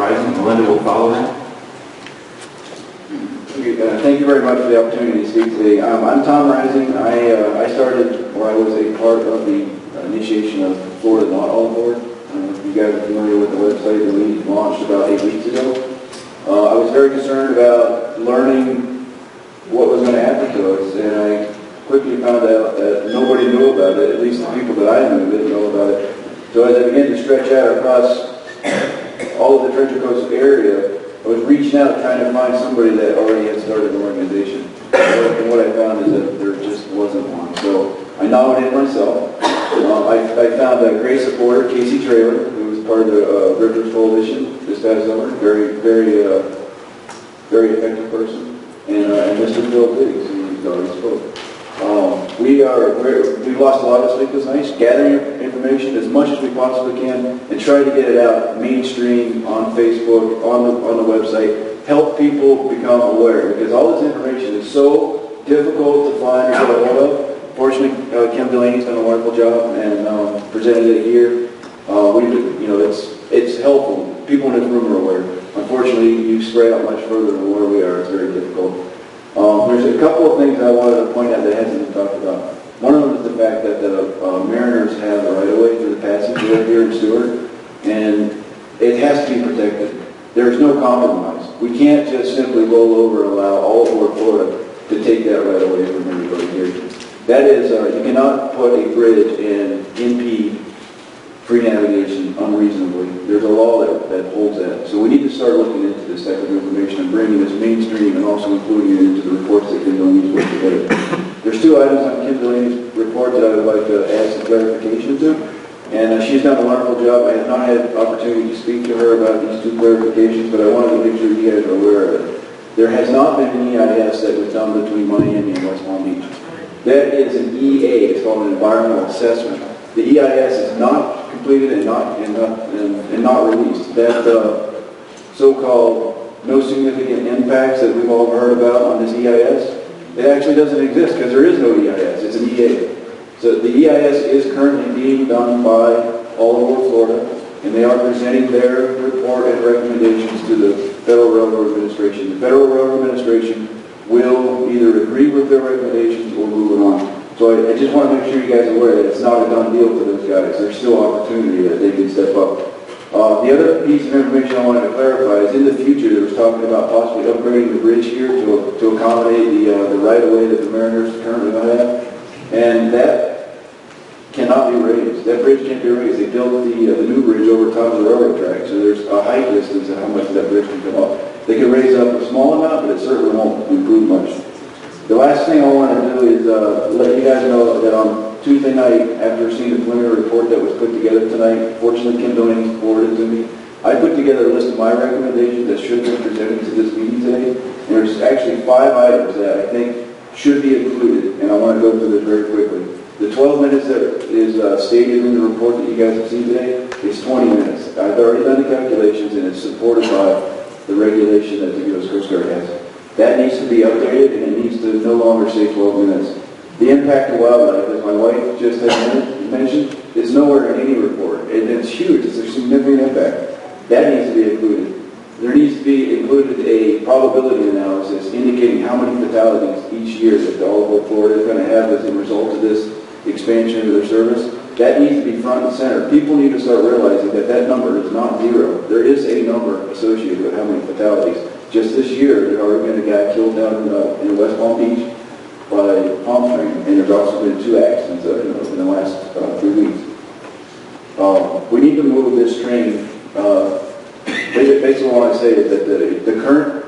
Rising. Melinda will follow that. Thank you very much for the opportunity to speak today. I'm Tom Rising. I started, or I was a part of the initiation of Florida Not All Board. If you guys are familiar with the website that we launched about 8 weeks ago. I was very concerned about learning what was going to happen to us, and I quickly found out that nobody knew about it, at least the people that I knew didn't know about it. So as I began to stretch out across all of the Treasure Coast area, I was reaching out trying to find somebody that already had started an organization. And what I found is that there just wasn't one. So I nominated myself. I found a great supporter, Casey Traylor, who was part of the Rivers Coalition this past summer. Very effective person. And Mr. Phil Diggs, who's already spoke. We've lost a lot of sleepless nights gathering information as much as we possibly can and try to get it out mainstream on Facebook, on the website, help people become aware, because all this information is so difficult to find and get a hold of. Fortunately, Kim Delaney's done a wonderful job and presented it here. It's helpful. People in this room are aware. Unfortunately, you spread out much further than where we are. It's very difficult. There's a couple of things I wanted to point out that hasn't been talked about. One of them is the fact that the Mariners have the right-of-way for the passage here in Stewart, and it has to be protected. There's no compromise. We can't just simply roll over and allow all over Florida to take that right-of-way from everybody here. That is, you cannot put a bridge and impede free navigation unreasonably. There's a law that holds that. So we need to start looking into this type of information and bringing this mainstream and also including it into the reports that Kim Delaney's put together. There's two items on Kim Delaney's report that I would like to add some clarification to. And she's done a wonderful job. I have not had the opportunity to speak to her about these two clarifications, but I wanted to make sure you guys are aware of it. There has not been an EIS that was done between Miami and West Palm Beach. That is an EA. It's called an environmental assessment. The EIS is not completed and not released. That so-called no significant impacts that we've all heard about on this EIS, it actually doesn't exist because there is no EIS. It's an EA. So the EIS is currently being done by all over Florida, and they are presenting their report and recommendations to the Federal Railroad Administration. The Federal Railroad Administration will either agree with their recommendations or move it on. So I just want to make sure you guys are aware that it's not a done deal for those guys. There's still opportunity that they can step up. The other piece of information I wanted to clarify is in the future there was talking about possibly upgrading the bridge here to accommodate the right-of-way that the Mariners currently have. And that cannot be raised. That bridge can't be raised. They built the new bridge over top of the railroad track, so there's a height distance of how much that bridge can come up. They can raise it up a small amount, but it certainly won't improve much. The last thing I want to do is let you guys know that on Tuesday night, after seeing the preliminary report that was put together tonight, fortunately Kim Delaney forwarded it to me, I put together a list of my recommendations that should be presented to this meeting today. And there's actually 5 items that I think should be included, and I want to go through this very quickly. The 12 minutes that is stated in the report that you guys have seen today is 20 minutes. I've already done the calculations, and it's supported by the regulation that the U.S. Coast Guard has. That needs to be updated, and it needs to no longer say 12 minutes. The impact to wildlife, as my wife just had mentioned, is nowhere in any report. It's huge. It's a significant impact. That needs to be included. There needs to be included a probability analysis indicating how many fatalities each year that all of Florida is going to have as a result of this expansion of their service. That needs to be front and center. People need to start realizing that that number is not zero. There is a number associated with how many fatalities. Just this year, there's already been a guy killed down in West Palm Beach by palm tree, and there's also been 2 accidents in the last 3 weeks. We need to move this train. Basically, what I want to say is that the current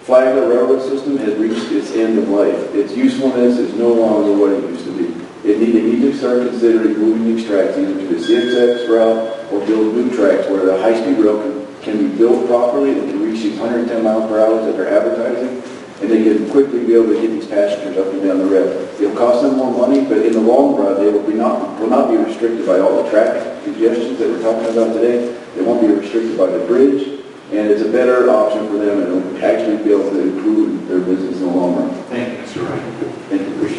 Flagler Railroad system has reached its end of life. Its usefulness is no longer what it used to be. They need to start considering moving these tracks either to the CSX route or build new tracks where the high-speed rail can be built properly and can reach these 110 miles per hour that they're advertising, and they can quickly be able to get these passengers up and down the rail. It'll cost them more money, but in the long run, they will not be restricted by all the traffic congestions that we're talking about today. They won't be restricted by the bridge, and it's a better option for them, and it'll actually be able to improve their business in the long run. Thank you, Mr. Wright. Thank you. Appreciate it.